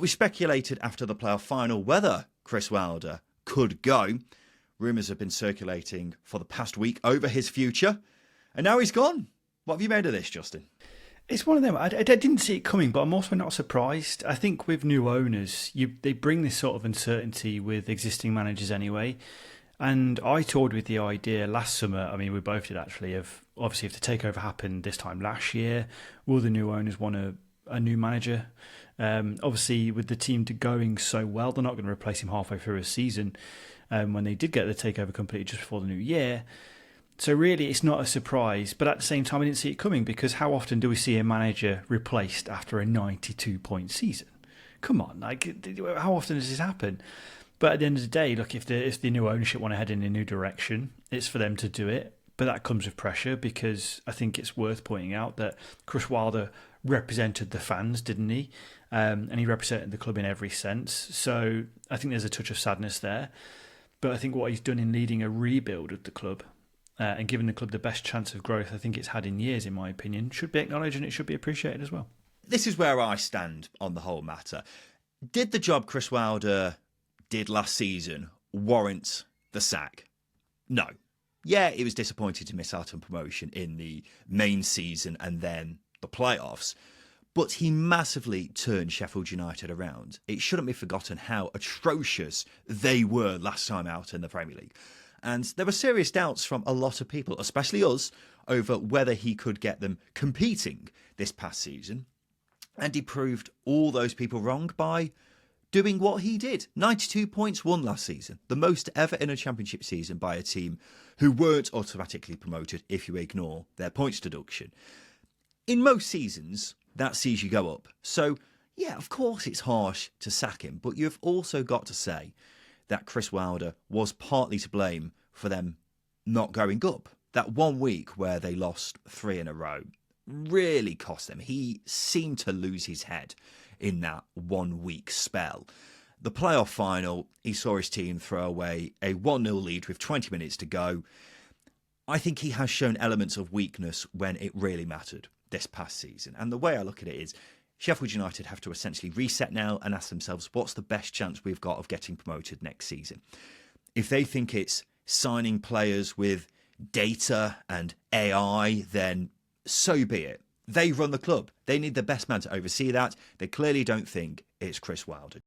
We speculated after the playoff final whether Chris Wilder could go. Rumours have been circulating for the past week over his future, and now he's gone. What have you made of this, Justin? It's one of them. I didn't see it coming, but I'm also not surprised. I think with new owners, they bring this sort of uncertainty with existing managers anyway. And I toured with the idea last summer, I mean, we both did actually, of obviously if the takeover happened this time last year, will the new owners want a new manager? Obviously, with the team going so well, they're not going to replace him halfway through a season when they did get the takeover completed just before the new year. So really, it's not a surprise. But at the same time, I didn't see it coming, because how often do we see a manager replaced after a 92-point season? Come on, how often does this happen? But at the end of the day, look, if the new ownership want to head in a new direction, it's for them to do it. But that comes with pressure, because I think it's worth pointing out that Chris Wilder represented the fans, didn't he? And he represented the club in every sense. So I think there's a touch of sadness there. But I think what he's done in leading a rebuild of the club and giving the club the best chance of growth I think it's had in years, in my opinion, should be acknowledged, and it should be appreciated as well. This is where I stand on the whole matter. Did the job Chris Wilder did last season warrant the sack? No. Yeah, it was disappointing to miss out on promotion in the main season and then the playoffs, but he massively turned Sheffield United around. It shouldn't be forgotten how atrocious they were last time out in the Premier League. And there were serious doubts from a lot of people, especially us, over whether he could get them competing this past season. And he proved all those people wrong by doing what he did. 92 points won last season, the most ever in a championship season by a team who weren't automatically promoted if you ignore their points deduction. In most seasons, that sees you go up. So, yeah, of course it's harsh to sack him, but you've also got to say that Chris Wilder was partly to blame for them not going up. That 1 week where they lost 3 in a row really cost them. He seemed to lose his head in that 1 week spell. The playoff final, he saw his team throw away a 1-0 lead with 20 minutes to go. I think he has shown elements of weakness when it really mattered this past season. And the way I look at it is, Sheffield United have to essentially reset now and ask themselves, what's the best chance we've got of getting promoted next season? If they think it's signing players with data and AI, then so be it. They run the club. They need the best man to oversee that. They clearly don't think it's Chris Wilder.